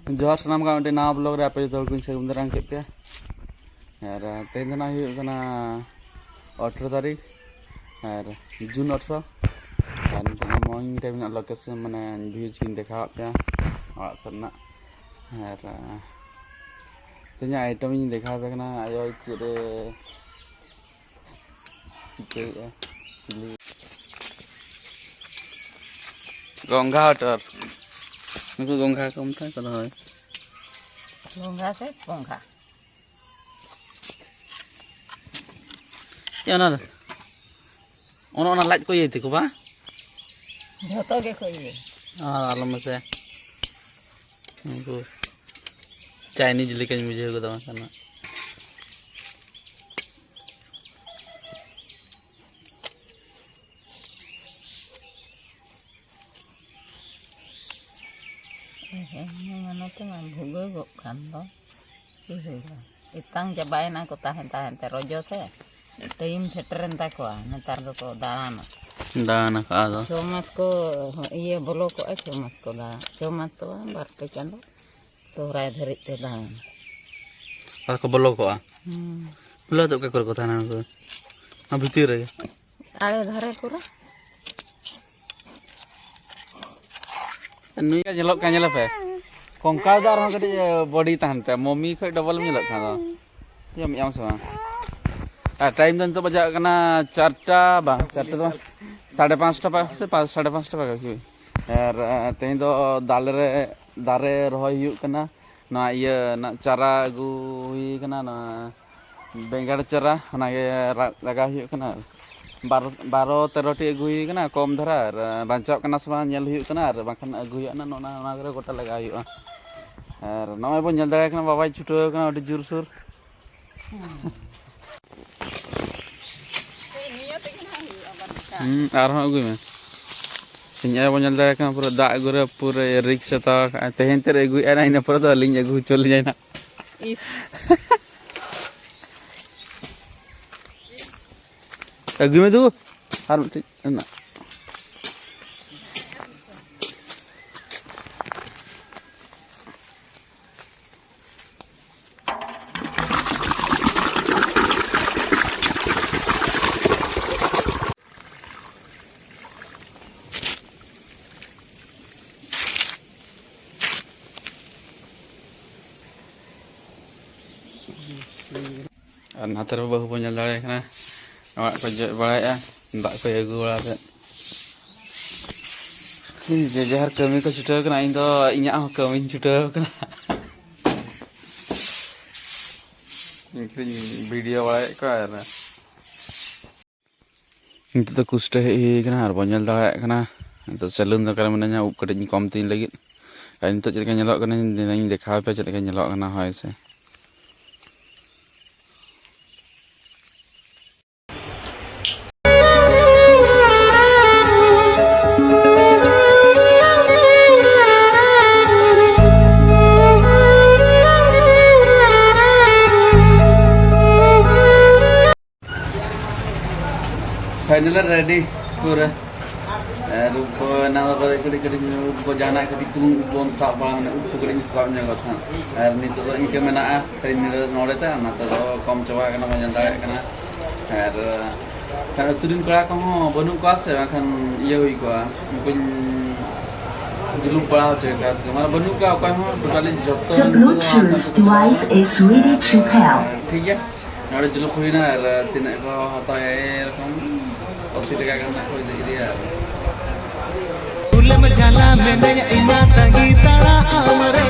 जोहार सामान का मिट्टी नवा ब्लॉग रे आपे जो को सगुन दाराम के पे और तेन ना हुई कना 18 तारीख और जून 18 और मॉर्निंग टाइम ना लोकेशन माने व्यूज किन देखा पे और सरना और तेना आइटम इन देखा पे कना आयो चिरे चिके गंगा हटर नुकु गंगा को मथा कदा होय गंगा से गंगा याना ओना लाज को येति को बा झोतो के कोई आलम से नुकु चाइनीज लेके मुझे को दवा करना मनोते मान भुगे गो खान दो की होइला इतांग जबायना को ताहेन ते रोजो ते टाइम सेटरन ता को नेतार दो को दाना का दो चोमत को ये बोलो को चोमत को दा चोमत तो बार पे चांदो तो राय धरि ते दाना और को बोलो को बोलो तो के कर को थाना को आ भीतर रे आले धारे को नुया झलक का झलक पे कंकादार हम कटी बॉडी तहनते मम्मी खै डबल में झलक खादा यम यम से आ टाइम दन तो बजा कना 4टा बा 4टा तो 5:30 टा से 5:30 टा की और तें दो दारे रहोय हुई कना ना ये ना चारा अगु हुई कना ना बेंगाड़ चारा ना ये लगा हुई कना 12-13 टी अगु हुई कना कम धरा और बांचाव कना से नेल हुई कना और बाखन अगु हुई ना नोना करे गोटा लगा हुई और नय बो नेल दाड़ा कना बाबा छुटो कना अडी जोर सोर आर हो अगु में सिंया बो नेल दाड़ा कना पूरा दा अगु रे पूरा रिक्स ता तेहेन ते अगु एना इन पर तो लिंग अगु चल जायना अगु में दू और ना और नातर बहु बो नेल दाड़े कना और को जे बड़ाया दा को अगु बड़ा पे जे जहर कमी को छुटाव कना इन दो इन्या हो कमी छुटाव कना वीडियो बड़ा को आना इन तो कुष्ट हे कना और बो नेल दाड़े कना तो सैलून द कर मने उप कटिन कम तीन लगी इन तो चेका नेलो कना इन देखा पे चेका नेलो कना होय से फाइनल रेडी पूरा रूप ना करे कड़ी कड़ी को जाना कड़ी तुम बोन सा बांग ने उप कड़ी साब ने गथा और नितो तो इनके मेना कड़ी नोड़े ता ना तो कम चवा कना मजन दाड़े कना और तुरिन कड़ा को बनु को से अखन ये हुई को कुन जुलुम पड़ा होचे का माने बनु का को टोटली जब्त ठीक है नोड़े जुलुम हुई ना तिने को हता एरकम 80 टका का कोई दे दिया उलम जाला में इना तंगी तारा आमरे